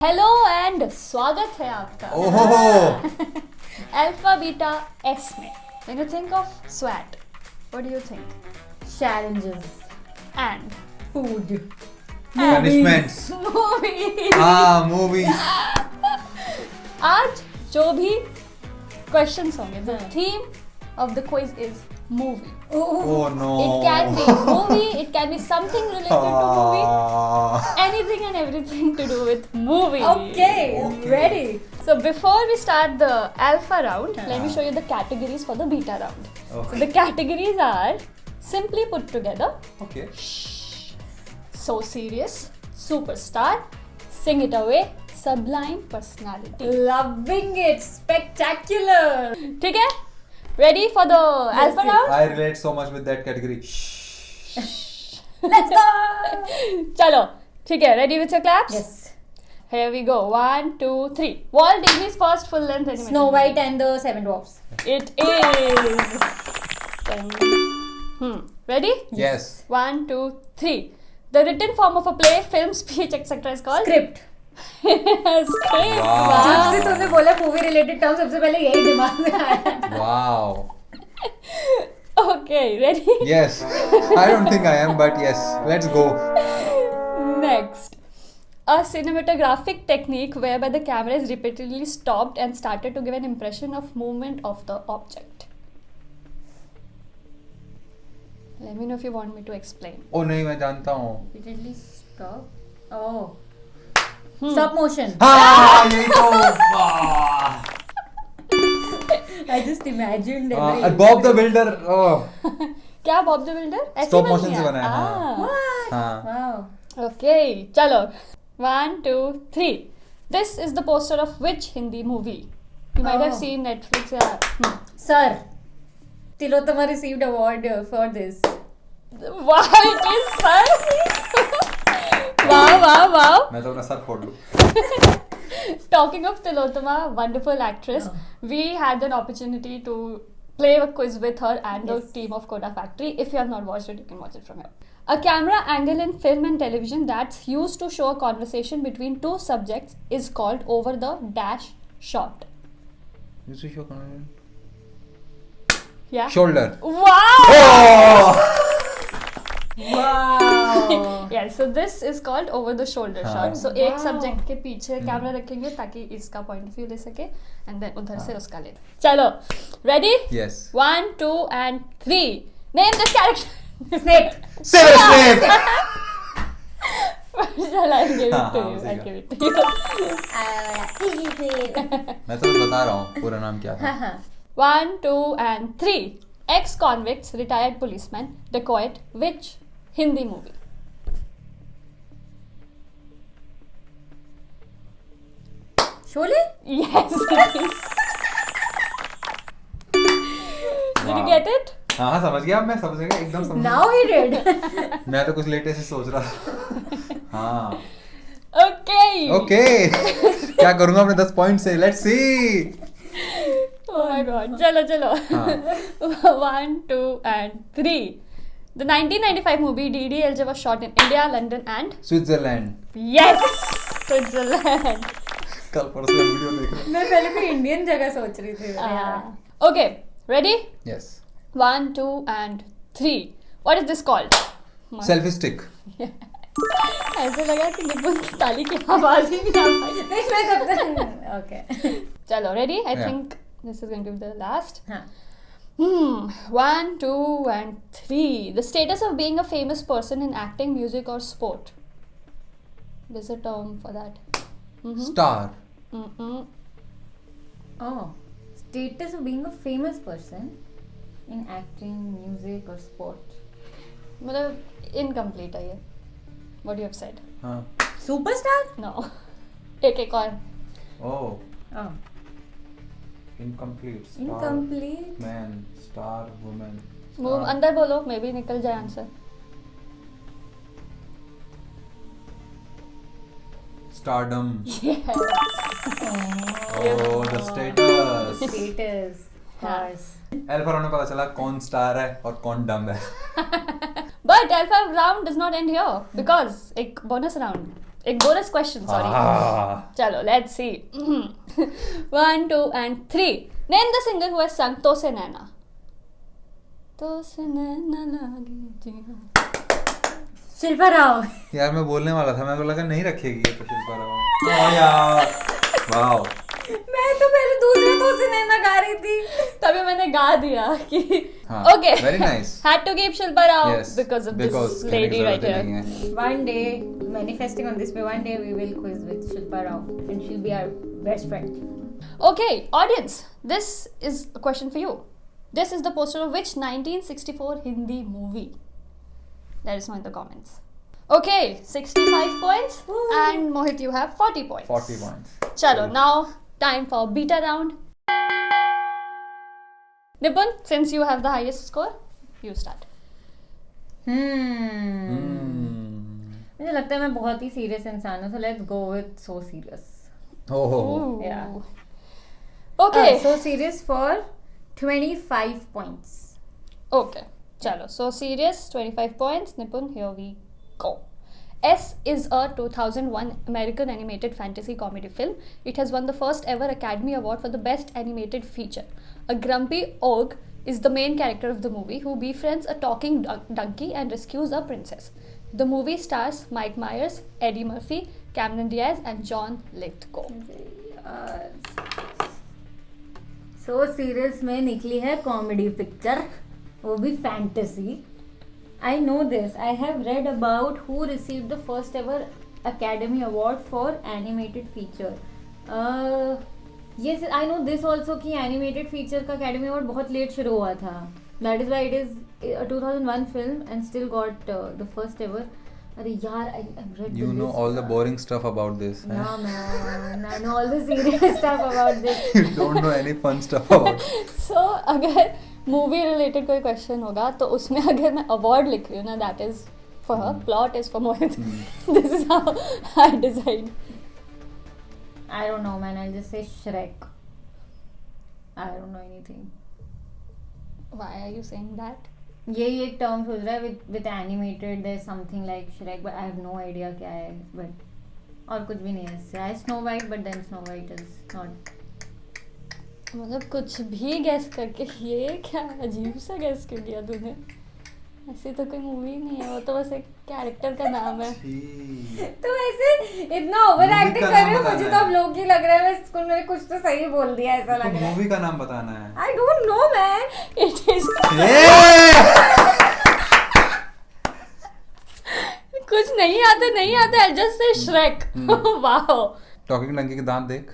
Hello and स्वागत है आपका ओहो अल्फा बीटा एस में. When you think of SWAT, what do you think? Challenges, And food, punishments movie. हाँ movies आज जो भी questions होंगे, the theme of the quiz is movie. oh no It can be movie, it can be something related to movie, anything and everything to do with movie. Okay, ready. So before we start the alpha round, let me show you the categories for the beta round. So Okay. the categories are simply put together, okay so serious, superstar, sing it away, sublime personality. Loving it, spectacular. ठीक है? Ready for the alpha yes. round? I relate so much with that category Let's go. चलो, ठीक है? Ready with your claps? Yes. Here we go. 1, 2, 3. Walt Disney's first full length animated Snow movie. White and the Seven Dwarfs. It is. Ready? yes 1, 2, 3. The written form of a play, film, speech, etc. is called Script. Script. Wow. जब से तुमने बोला movie related term सबसे पहले यही दिमाग में आया. wow Okay, ready? yes I don't think I am but yes let's go Next. A cinematographic technique whereby the camera is repeatedly stopped and started to give an impression of movement of the object. Let me know if you want me to explain. oh नहीं मैं जानता हूँ Repeatedly stop. Oh. Stop motion. हाँ यही तो वाह I just imagined every. Bob the Builder oh क्या Bob the builder? ऐसे Stop बन motion गया? से बना है, हाँ. What? हाँ Wow. Okay, चलो. 1, 2, 3. This is the poster of which Hindi movie? You might have Oh. seen Netflix. Yeah. Sir, Tilotama received award for this. Wow, it is sir. Wow. मैं तो अपना सर फोड़ लूँ Talking of Tilotama, wonderful actress, we had an opportunity to play a quiz with her and the Yes. team of Coda Factory. If you have not watched it, you can watch it from here. A camera angle in film and television that's used to show a conversation between two subjects is called over the dash shot. Yeah. shoulder Wow! oh Wow. Yeah, so this is called over the shoulder हाँ. shot. So Wow. एक subject के पीछे camera रखेंगे ताकि इसका point of view ले सके and then उधर से उसका ले. चलो, ready? yes 1, 2 and 3. Name this character. Snake. Severus Snape Shall I give it हाँ, to हाँ, you? उसी I का. give it to you. मैं तो बता रहा हूँ पूरा नाम क्या था 1, 2 and 3. Ex-convicts, retired policeman, dacoit, which Hindi movie? Sholay? Yes, it is. Did you Wow. get it? हाँ हाँ समझ गया मैं समझ गया एकदम समझ गया Now he did. मैं तो कुछ लेटे से सोच रहा था हाँ Okay. ओके क्या करूंगा अपने 10 पॉइंट से let's see Oh my god. Chalo. हाँ 1, 2 and 3. The 1995 movie DDLJ was shot in India, London and Switzerland yes, Switzerland. कल परसों मैं वीडियो देख रहा मैं पहले भी इंडियन जगह सोच रही थी. Okay, ready? Yes 1, 2 and 3. What is this called? Selfie stick ऐसे लगा कि निपुण की ताली की आवाज ही नहीं आ पाई. नहीं मैं कब तक. Okay. चलो, ready? I Yeah. think this is going to be the last. हाँ. 1, 2 and 3. The status of being a famous person in acting, music or sport. There's a term for that. Star Mm-mm. Oh. Status of being a famous person in acting, music or sport. मतलब incomplete है ये. What you have said? हाँ Superstar? No. एक और. ओह Oh. Incomplete Incomplete. Man star women Move अंदर बोलो, may be निकल जाए answer. Stardom Yes. Oh the status Status. Cars. Alpha round में पता चला कौन स्टार है और कौन डम है But alpha round does not end here because एक bonus round एक bonus question, sorry. Chalo, let's see. 1, 2, and 3. Name the singer who has sung To Se Naina. To se naina lage ji haan. Shilpa Rao. यार मैं बोलने वाला था, मेरे को लगा नहीं रखेगी ये तो शिल्पा राव. ओ यार, वाओ. मैं तो पहले दूसरे तो से नैना गा रही थी. तभी मैंने गा दिया कि हाँ, okay. Very nice. Had to keep Shilpa Rao Yes, because of because this कहने की lady right जरूरत ही here. नहीं है. One day, manifesting on this way, one day we will quiz with Shilpa Rao and she'll be our best friend. Okay, audience, this is a question for you. This is the poster of which 1964 Hindi movie? Let us know in the comments. Okay, 65 points. Woo. And Mohit, you have 40 points. 40 points. Chalo, now time for beta round. Nipun, since you have the highest score, you start. मुझे लगता है मैं बहुत ही serious इंसान हूँ, so let's go with so serious. Oh. Ooh. Yeah. Okay. So serious for 25 points. Okay. Chalo. So serious, 25 points. Nipun, here we go. S is a 2001 American animated fantasy comedy film. It has won the first ever Academy Award for the Best Animated Feature. A grumpy ogre is the main character of the movie who befriends a talking donkey and rescues a princess. The movie stars Mike Myers, Eddie Murphy, Cameron Diaz and John Lithgow. So serious में निकली है comedy picture, वो भी fantasy. I know this. I have read about who received the first ever Academy Award for animated feature. Yes, I know this also कि animated feature का Academy Award बहुत late शुरू हुआ था. That is why it is a 2001 film and still got the first ever. अरे यार, I've read You know all the boring stuff about this. Yeah, man. I know all the serious stuff about this. You don't know any fun stuff about it. So अगर movie related कोई question होगा तो उसमें अगर मैं award लिख रही हूँ ना, that is for her, plot is for Mohit. This is how I decide. I don't know, man. I'll just say Shrek. I don't know anything. Why are you saying that? यही एक term सोच रहा है with animated there's something like Shrek, but I have no idea क्या है. But और कुछ भी नहीं है इससे. I Snow White, but then Snow White is not. मतलब कुछ भी गेस करके, ये क्या अजीब सा गेस कर दिया तूने. ऐसी तो कोई मूवी नहीं है, वो तो बस एक कैरेक्टर का नाम है. तो ऐसे इतना ओवर Movie एक्टिंग का कर रहे नाम हो, मुझे तो बताना अब लोग ही लग रहा है मैं स्कूल में कुछ तो सही बोल दिया ऐसा लग रहा है. मूवी का नाम बताना है. I don't know, man. It is कुछ नहीं आता. I just say Shrek. Wow. Talking donkey के दांत देख.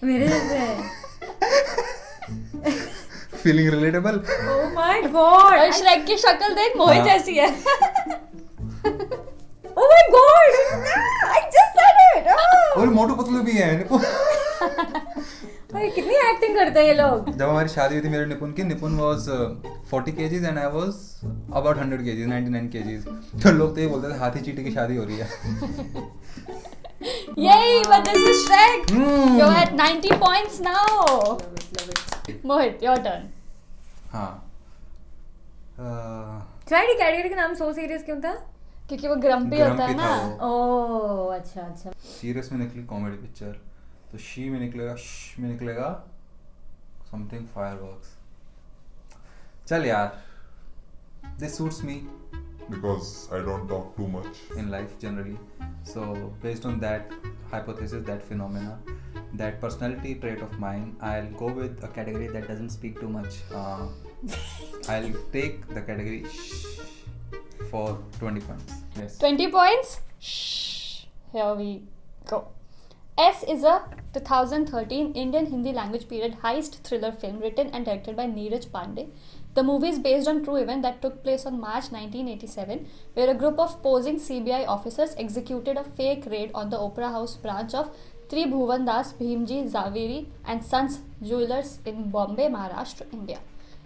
मेरे जैसे है. Feeling relatable. Oh my god. और श्रेक की शक्ल देख, मोहित हाँ. जैसी है. Oh my god. I just said it. Oh. और मोटू पतलू भी है. भाई कितनी एक्टिंग करते हैं ये लोग. जब हमारी शादी हुई थी मेरे निपुन की, निपुन was 40 kgs and I was about 100 kgs, 99 kgs. तो लोग तो ये बोलते थे हाथी चींटी की शादी हो रही है. Yay, but this is Shrek. Hmm. You're at 90 points now. Mohit, your turn. हाँ. शायद ये कैटेगरी का नाम सो सीरियस क्यों था? क्योंकि वो ग्रम्पी होता है Grumpy ना. था ओह अच्छा अच्छा. सीरियस में निकली कॉमेडी पिक्चर, तो शी में निकलेगा, श में निकलेगा समथिंग फायरवर्क्स. चल यार, this suits me because I don't talk too much. in life generally. So based on that hypothesis, that phenomena, that personality trait of mine, I'll go with a category that doesn't speak too much. I'll take the category shh for 20 points. Yes. 20 points. Shh. Here we go. S is a 2013 Indian Hindi language period heist thriller film written and directed by Neeraj Pandey. The movie is based on true event that took place on March 1987, where a group of posing CBI officers executed a fake raid on the Opera House branch of Tribhuvan Das Bhimji Zaveri and Sons Jewelers in Bombay, Maharashtra, India.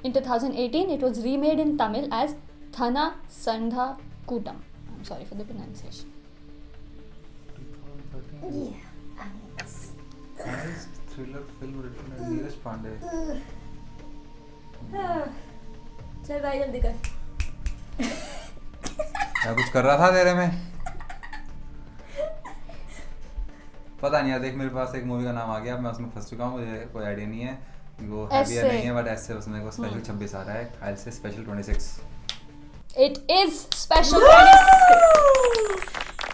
In 2018, it was remade in Tamil as Thana Sandha Kutam. I'm sorry for the pronunciation. 2013. Heist thriller film written by Neeraj Pandey. चल भाई जल्दी कर. क्या कुछ कर रहा था तेरे में? पता नहीं यार, देख मेरे पास एक मूवी का नाम आ गया, मैं उसमें फंस चुका हूँ, मुझे कोई आइडिया नहीं है वो हैवी या ऐसे। नहीं है, बट ऐसे उसमें को स्पेशल 26 आ रहा है, आई से स्पेशल 26। It is special 26.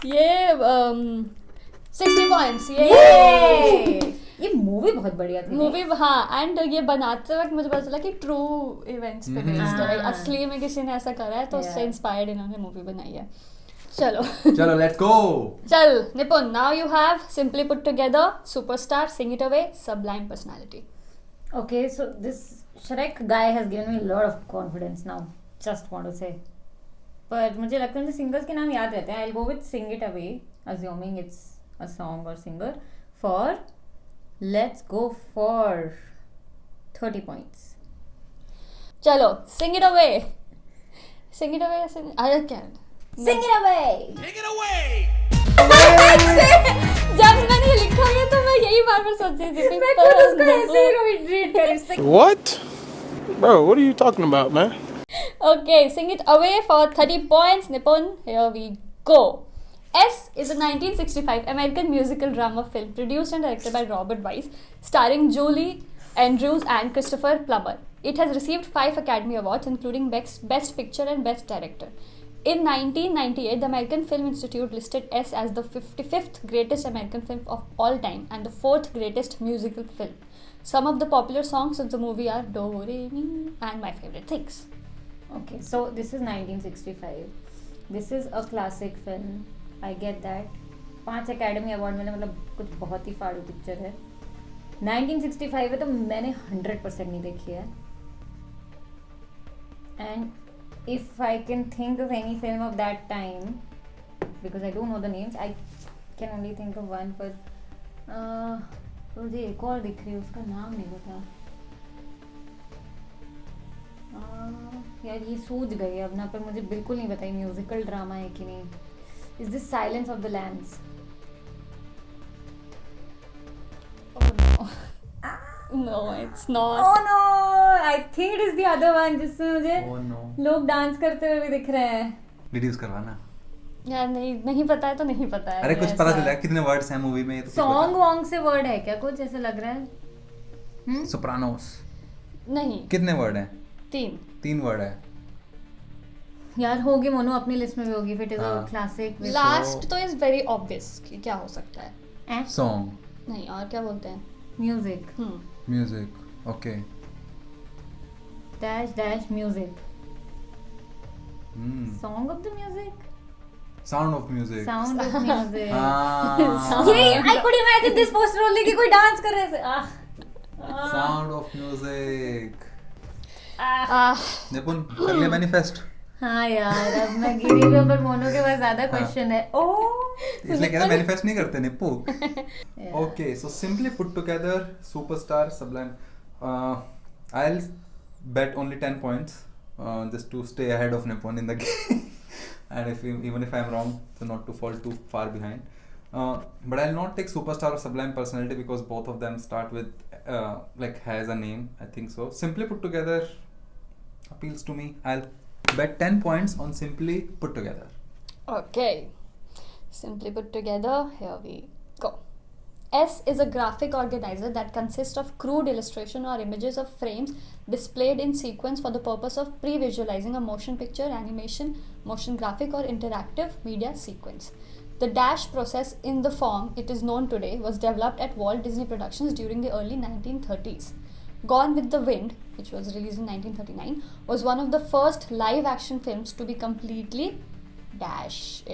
ये 60 points. ये ये मूवी बहुत बढ़िया थी। मूवी, हाँ, एंड ये बनाते वक्त मुझे पता चला कि ट्रू इवेंट्स पे बेस्ड है, हाँ। असली में किसी ने ऐसा करा है तो उससे Yeah. इंस्पायर्ड इन्होंने मूवी बनाई है। चलो चलो लेट्स गो। चल निपुन, now you have simply put together, superstar, sing it away, Sublime personality. Okay, so this Shrek guy has given me a lot of confidence now. Just want to say. पर मुझे लगता है मुझे singers के नाम याद रहते हैं. I'll go with Sing It Away, assuming it's a song or singer. For let's go for 30 points. चलो sing it away, sing it away, अरे क्या Sing it away. जब मैंने ये लिखा है तो मैं यही बार बार सोच रही थी मैं खुद उसको ऐसे ही read करी. Sing What? Bro, what are you talking about, man? Okay, sing it away for 30 points, Nipun. Here we go. S is a 1965 American musical drama film produced and directed by Robert Wise, starring Julie Andrews and Christopher Plummer. It has received 5 Academy Awards, including Best Picture and Best Director. In 1998, the American Film Institute listed S as the 55th greatest American film of all time and the 4th greatest musical film. Some of the popular songs of the movie are Do Re Mi and My Favorite Things. Okay, so this is 1965. This is a classic film. I get that. 5 Academy Award मिले, मतलब कुछ बहुत ही फाड़ू picture है. 1965 है तो मैंने 100% नहीं देखी है. And if I can think of any film of that time, because I don't know the names, I can only think of one. पर मुझे एक और दिख रही है, उसका नाम नहीं पता. यार ये सूझ गई अब ना, पर मुझे बिल्कुल नहीं पता म्यूजिकल ड्रामा है कि नहीं. Is this silence of the lambs? No, it's not. Oh no, I think it is the other one जिसमें मुझे Oh no. लोग डांस करते हुए भी दिख रहे हैं. डिड्यूस करवाना। यार नहीं पता है तो नहीं पता है. अरे कुछ ऐसा पता है. चला कितने वर्ड्स हैं मूवी में, ये तो सॉन्ग वॉन्ग से वर्ड है क्या कुछ, ऐसा लग रहा है? सोप्रानोस नहीं, कितने वर्ड हैं? 3 वर्ड है। यार होगी मोनू, अपनी लिस्ट में भी होगी. फिर इट इज अ हाँ. क्लासिक. लास्ट तो इज वेरी ऑब्वियस कि क्या हो सकता है. सॉन्ग, नहीं, और क्या बोलते हैं? Music music, okay. Dash dash music. Song of the music. Sound of music. Sound of music. हाँ। ये I could imagine this poster only कि कोई डांस कर रहे थे. Sound of music. आह, निपुन कर लिया मैनिफेस्ट। हाँ यार, अब मैं गिरी हुई हूँ, पर मोनू के पास ज्यादा क्वेश्चन है. ओह, इसलिए कहते मैनिफेस्ट नहीं करते Nippu. Okay, so simply put together superstar Sublime. I will bet only 10 points just to stay ahead of Nippon in the game. And even if I'm wrong, so not to fall too far behind. But I'll not take superstar or sublime personality because both of them start with like has a name, I think so. Simply put together appeals to me. I'll bet 10 points on simply put together. okay. Simply put together, here we go. S is a graphic organizer that consists of crude illustration or images of frames displayed in sequence for the purpose of pre-visualizing a motion picture, animation, motion graphic or interactive media sequence. The dash process in the form it is known today was developed at Walt Disney Productions during the early 1930s. Gone with the Wind, which was released in 1939, was one of the first live action films to be completely dashed.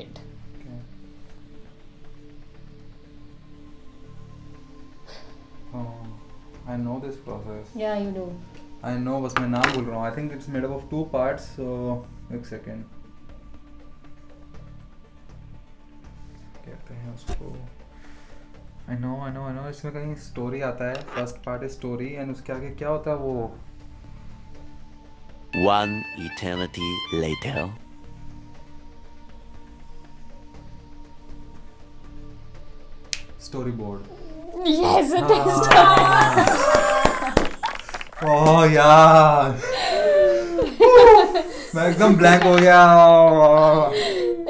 I know this process. yeah you do. I know, बस मैं नाम भूल रहा हूँ. I think it's made up of 2 parts. So एक second. कहते हैं उसको. I know. इसमें कहीं story आता है. First part is story and उसके आगे क्या होता है वो. One eternity later. Storyboard. Yes, it is. ओह यार. मैं एकदम ब्लैंक हो गया.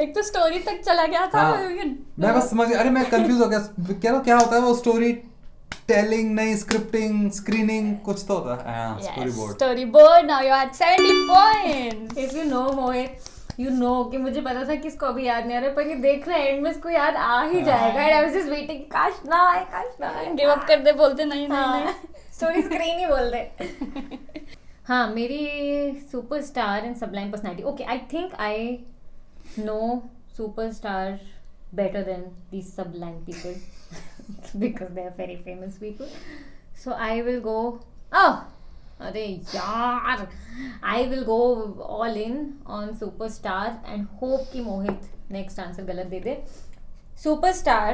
एक तो स्टोरी तक चला गया था। हाँ, मैं बस समझ, अरे मैं कंफ्यूज हो गया, कह रहा क्या होता है वो स्टोरी टेलिंग, नहीं स्क्रिप्टिंग, स्क्रीनिंग, कुछ तो होता है। हाँ, story board. Story board. Now you had 70 points. If you know Mohit, you know कि मुझे पता था कि इसको अभी याद नहीं आ रहा, पर ये देख रहा है एंड में इसको याद आ ही जाएगा। And I was just waiting, काश ना आए। गिव अप कर दे, बोलते नहीं नहीं। स्टोरी स्क्रीन ही बोल दे। हाँ, मेरी superstar and सबलाइन personality. Okay, I think I know superstar better than these sublime people because they are very famous people. So I will go. Oh, अरे यार, I will go all in on superstar and hope कि मोहित next answer गलत दे दे. Superstar,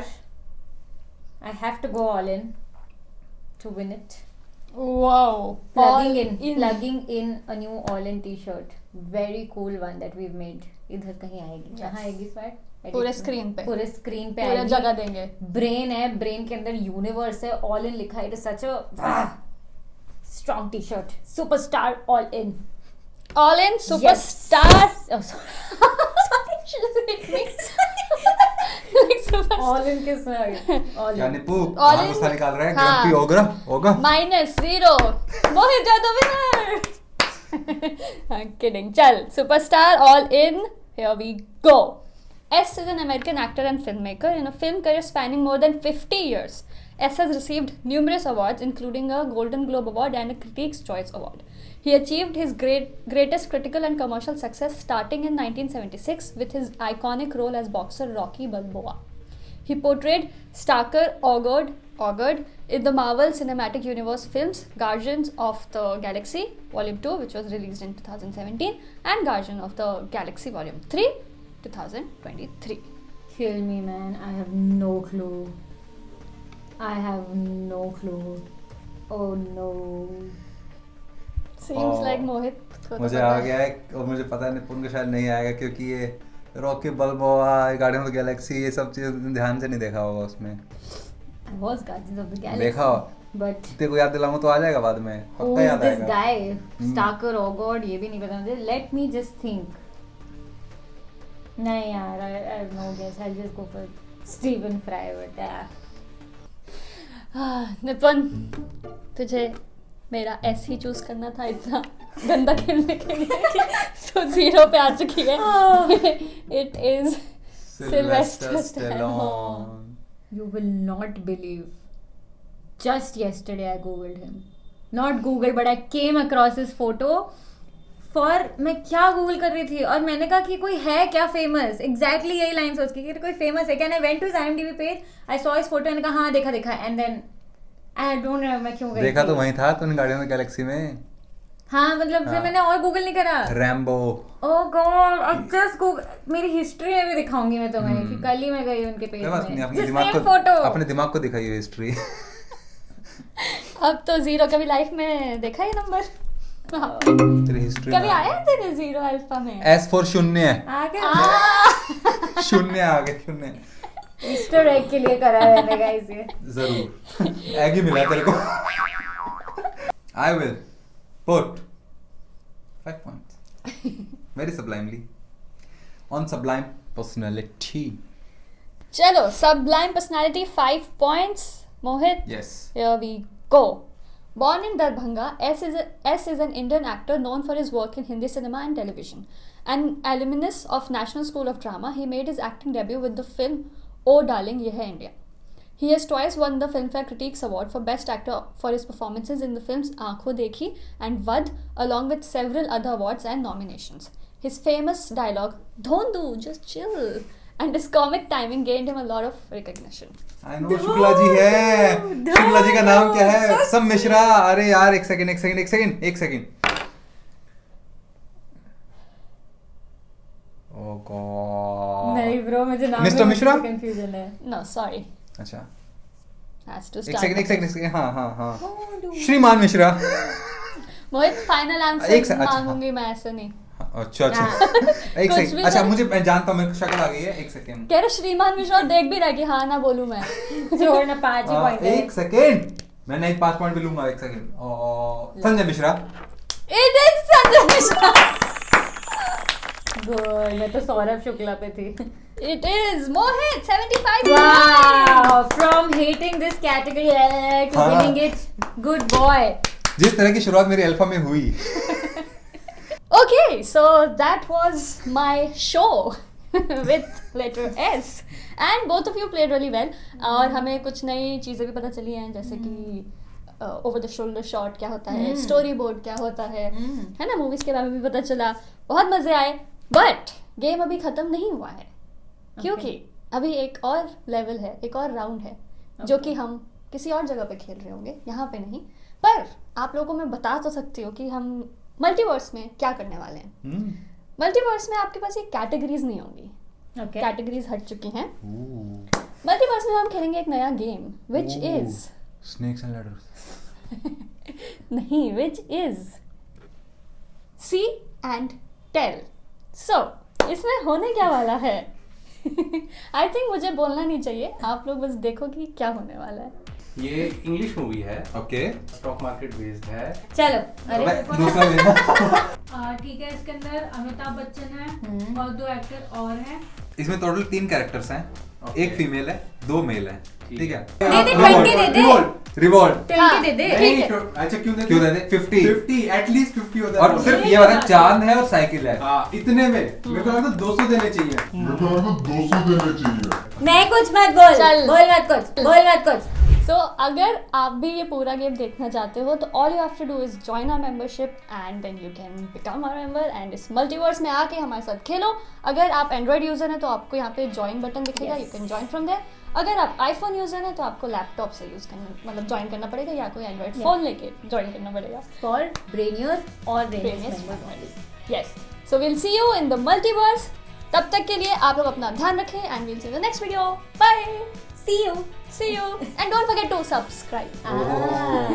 I have to go all in to win it. Wow. Plugging in a new all in t-shirt. Very cool one that we've made. इधर कहीं आएगी, कहाँ आएगी स्वैट? पूरे screen पे, पूरे स्क्रीन पे पूरा जगह देंगे। ब्रेन है, ब्रेन के अंदर यूनिवर्स है, ऑल इन लिखा है। It is such a strong T shirt. Superstar all in. All in superstar. All in किस में आ गया? ऑल क्या इन। निप्पू All in- गुस्सा निकाल रहा है? हाँ। ग्रम्पी होगा -0 मोहित ज्यादा विनर। Kidding. चल, superstar all in. Here we go. S is an American actor and filmmaker in a film career spanning more than 50 years. S has received numerous awards, including a Golden Globe Award and a Critics' Choice Award. He achieved his greatest critical and commercial success starting in 1976 with his iconic role as boxer Rocky Balboa. He portrayed Starker Ogord in the Marvel Cinematic Universe films Guardians of the Galaxy Volume 2, which was released in 2017, and Guardian of the Galaxy Volume 3, 2023. Kill me, man. I have no clue. Oh no. Seems like Mohit को तो मुझे पता आ है। गया है, और मुझे पता है निपुण को शायद नहीं आएगा क्योंकि ये Rocky बल्बोआ, guardian of the Galaxy, ये सब चीज ध्यान से नहीं देखा होगा उसमें। I was Guardians of the Galaxy. देखा हो? But तेरे को याद दिलाऊंगा तो आ जाएगा बाद में, who पक्का is याद this आएगा। guy? Starker Ogord, ये भी नहीं पता मुझे. Let me just think. नहीं यार, I have no guess. I'll just go for Stephen Fry. But निपुण, तुझे मेरा S ही चूज करना था इतना गंदा खेलने के लिए, तो 0 पे आ चुकी है। It is Sylvester Stallone. you will not believe. Just yesterday I googled him. Not Google, but I came across his photo. मैं क्या गूगल कर रही थी और मैंने कहा कि कोई है क्या फेमस। एग्जैक्टली यही लाइन सोच के कि कोई फेमस है क्या। I went to his IMDb page, I saw his photo and कहा हाँ देखा and then I don't know मैं क्यों गई देखा थी। तो वहीं था तूने गार्डियन ऑफ द गैलेक्सी में। हाँ मतलब फिर हाँ। मैंने और गूगल नहीं करा। Rambo. Oh God, I just Google. मेरी हिस्ट्री में भी दिखाऊंगी मैं तुम्हें कि कल ही मैं गई उनके पेज में। अपने दिमाग को दिखाई हिस्ट्री। अब तो 0 कभी लाइफ में देखा ये नंबर? तेरी हिस्ट्री कभी आया है तेरे 0 अल्फा में? S for शून्य। आ गया शून्य आ गए, शून्य। ईस्टर एग के लिए करा है मैंने गाइस ये। जरूर एग ही मिला तेरे को। I will put 5 points very sublimely on sublime personality. चलो, sublime personality 5 points. Mohit, Yes. here we go. Born in Darbhanga, S is an Indian actor known for his work in Hindi cinema and television. An alumnus of National School of Drama, he made his acting debut with the film Oh Darling, Ye Hai India. He has twice won the Filmfare Critics Award for Best Actor for his performances in the films Aankhon Dekhi and Vad, along with several other awards and nominations. His famous dialogue, "Don't do, just chill," and his comic timing gained him a lot of recognition. I know Shukla ji है। शुक्ला जी का नाम क्या है? सब मिश्रा। अरे यार एक second. Oh God. नहीं ब्रो, मुझे नाम Mr. Mishra? कंफ्यूजन है। No, sorry. अच्छा Has to एक start. सेकंड। हाँ। श्रीमान मिश्रा। मोहित, फाइनल एक आंसर से- अच्छा, मांगूंगी मैं, ऐसे नहीं। अच्छा एक कुछ सेकंड। भी अच्छा नहीं। मुझे मैं जानता हूँ, मेरे को शक्ल आ गई है। एक सेकंड। कह रहे श्रीमान मिश्रा, देख भी रहा कि हाँ ना बोलूं मैं। छोड़ना 5 ही पॉइंट है। एक सेकंड, मैं नहीं 5 पॉइंट भी लूंगा। एक सेकंड। और Sanjay Mishra. It is Sanjay Mishra. Good, मैं तो सौरभ शुक्ला पे थी. It is Mohit 75. Wow, from hating this category to हाँ. winning it, good boy. जिस तरह की शुरुआत मेरी अल्फा में हुई. Okay, so that was my show with letter S. And both of you played really well. और हमें कुछ नई चीज़ें भी पता चली हैं, जैसे कि ओवर द शोल्डर शॉट क्या होता है, स्टोरी बोर्ड क्या होता है ना, मूवीज़ के बारे में भी पता चला. बहुत मज़े आए. बट गेम अभी ख़त्म नहीं हुआ है, क्योंकि अभी एक और लेवल है, एक और राउंड है, जो कि हम किसी और जगह पे खेल रहे होंगे, यहाँ पे नहीं. पर आप लोगों को मैं बता तो सकती हूँ कि हम मल्टीवर्स में क्या करने वाले हैं. मल्टीवर्स में आपके पास ये कैटेगरीज नहीं होंगी. Okay. कैटेगरीज हट चुकी हैं. मल्टीवर्स में हम खेलेंगे एक नया game which is snakes and ladders. नहीं, which is C and tell. सो इसमें होने क्या वाला है आई थिंक मुझे बोलना नहीं चाहिए, आप लोग बस देखो कि क्या होने वाला है. ये इंग्लिश मूवी है, ओके. स्टॉक मार्केट बेस्ड है. चलो. अरे दूसरा लेना. ठीक है, इसके अंदर अमिताभ बच्चन है और 2 एक्टर और हैं. इसमें टोटल 3 कैरेक्टर्स हैं. एक फीमेल है, 2 मेल हैं. ठीक है. दे दे 20 दे दे. रिवॉल्ट. 20 दे दे. नहीं, अच्छा क्यों दे? क्यों दे दे? 50. 50 एटलीस्ट 50 होता है. और सिर्फ ये वाला चांद है और साइकिल है. हाँ, इतने में मेरे को लगता है 200 देने चाहिए. मेरे को लगता है 200 देने चाहिए. मैं कुछ मत बोल. चल. बोल मत कुछ. बोल मत कुछ. सो अगर आप भी ये पूरा गेम देखना चाहते हो तो all you have to do is join our membership and then you can become our member and इस मल्टीवर्स में आके हमारे साथ खेलो. अगर आप एंड्रॉइड यूजर हैं तो आपको यहाँ पे ज्वाइन बटन दिखेगा, you can join from there. अगर आप आईफोन यूजर हैं तो आपको लैपटॉप से यूज करना, मतलब ज्वाइन करना पड़ेगा, या कोई एंड्रॉइड फोन लेके ज्वाइन करना पड़ेगा. For brainiers or brainiest members. Yes. So we'll see you in the multiverse. तब तक के लिए आप लोग अपना ध्यान रखें and we'll see you in the next video. Bye. See you. See you. And don't forget to subscribe. Ah.